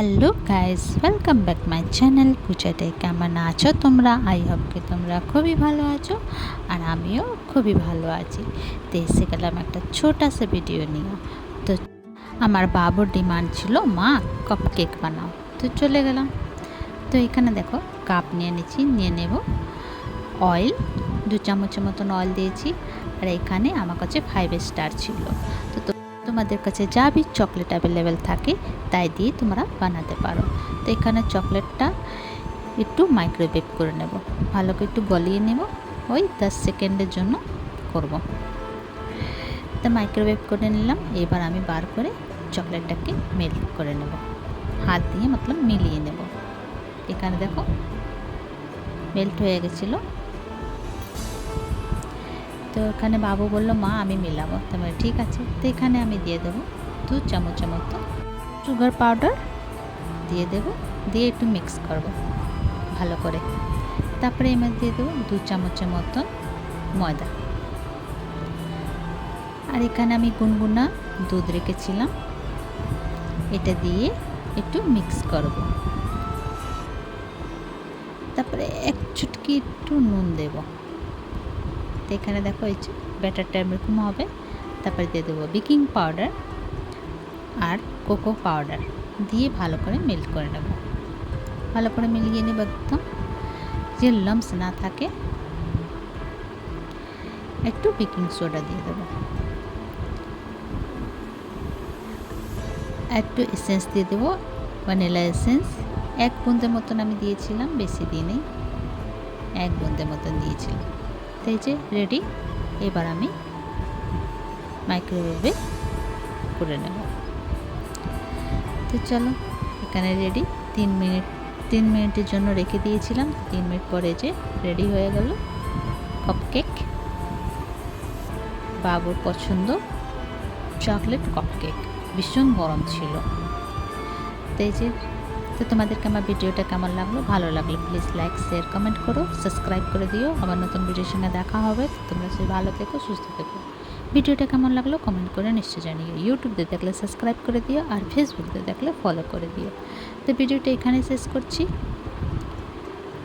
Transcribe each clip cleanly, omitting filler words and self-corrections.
Hello guys, welcome back my channel পূজাতে। কেমন আছো তোমরা? আই হোপ কি তোমরা খুবই ভালো আছো আর আমিও খুবই ভালো আছি। তো এসে গেলাম একটা ছোটা সা ভিডিও নিয়ে। তো আমার বাবুর ডিমান্ড ছিল মা কাপ কেক বানাও, তো চলে গেলাম। তো এখানে দেখো কাপ নিয়ে নিচ্ছি, নিয়ে নেব অয়েল, 2 চামচের মতন অয়েল দিয়েছি। আর এখানে আমার কাছে 5 স্টার ছিল। তো তোমাদের কাছে যা বি চকলেট অ্যাভেলেবেল থাকে তাই দিয়ে তোমরা বানাতে পারো। তো এখানে চকলেটটা একটু মাইক্রোওয়েভ করে নেব, ভালো করে একটু গলিয়ে নেব, ওই 10 সেকেন্ডের জন্য করব। তো মাইক্রোওয়েভ করে নিলাম। এবার আমি বার করে চকলেটটাকে মেল্ট করে নেব, হাত দিয়ে মতলব মিলিয়ে নেব। এখানে দেখো মেল্ট হয়ে গেছিলো। তো এখানে বাবু বললো মা আমি মিলাবো, তো আমি ঠিক আছে। তো এখানে আমি দিয়ে দেবো 2 চামচের মতো সুগার পাউডার দিয়ে দেবো, দিয়ে একটু মিক্স করব ভালো করে। তারপরে এবার দিয়ে দেবো 2 চামচের মতো ময়দা। আর এখানে আমি গুনগুনা দুধ রেখেছিলাম, এটা দিয়ে একটু মিক্স করব। তারপরে এক চুটকি একটু নুন দেব। তো এখানে দেখো এই যে ব্যাটারটা এরকম হবে। তারপরে দিয়ে দেবো বেকিং পাউডার আর কোকো পাউডার দিয়ে ভালো করে মেল্ট করে নেব, ভালো করে মিলিয়ে নেব একদম, যে লাম্পস না থাকে। একটু বেকিং সোডা দিয়ে দেবো, একটু এসেন্স দিয়ে দেবো, ভ্যানিলা এসেন্স 1 বুন্দের মতন আমি দিয়েছিলাম, বেশি দিই 1 বুন্দের মতন দিয়েছিলাম। তো এই যে রেডি। এবার আমি মাইক্রোওয়েভে করে নেব। তো চলো এখানে রেডি। 3 মিনিটের জন্য রেখে দিয়েছিলাম। 3 মিনিট পরে যে রেডি হয়ে গেল কাপকেক, বাবুর পছন্দ চকলেট কাপকেক। ভীষণ গরম ছিল। তো এই যে, তো তোমাদেরকে আমার ভিডিওটা কেমন লাগলো? ভালো লাগলো প্লিজ লাইক শেয়ার কমেন্ট করো, সাবস্ক্রাইব করে দিও। আবার নতুন ভিডিওর সঙ্গে দেখা হবে। তোমরা সবাই ভালো থেকো, সুস্থ থেকো। ভিডিওটা কেমন লাগলো কমেন্ট করে নিশ্চয় জানিও। ইউটিউব দিয়ে দেখলে সাবস্ক্রাইব করে দিও, আর ফেসবুক দিয়ে দেখলে ফলো করে দিও। তো ভিডিওটা এখানে শেষ করছি,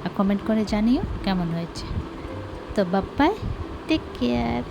আর কমেন্ট করে জানিও কেমন হয়েছে। তো বাই, টেক কেয়ার।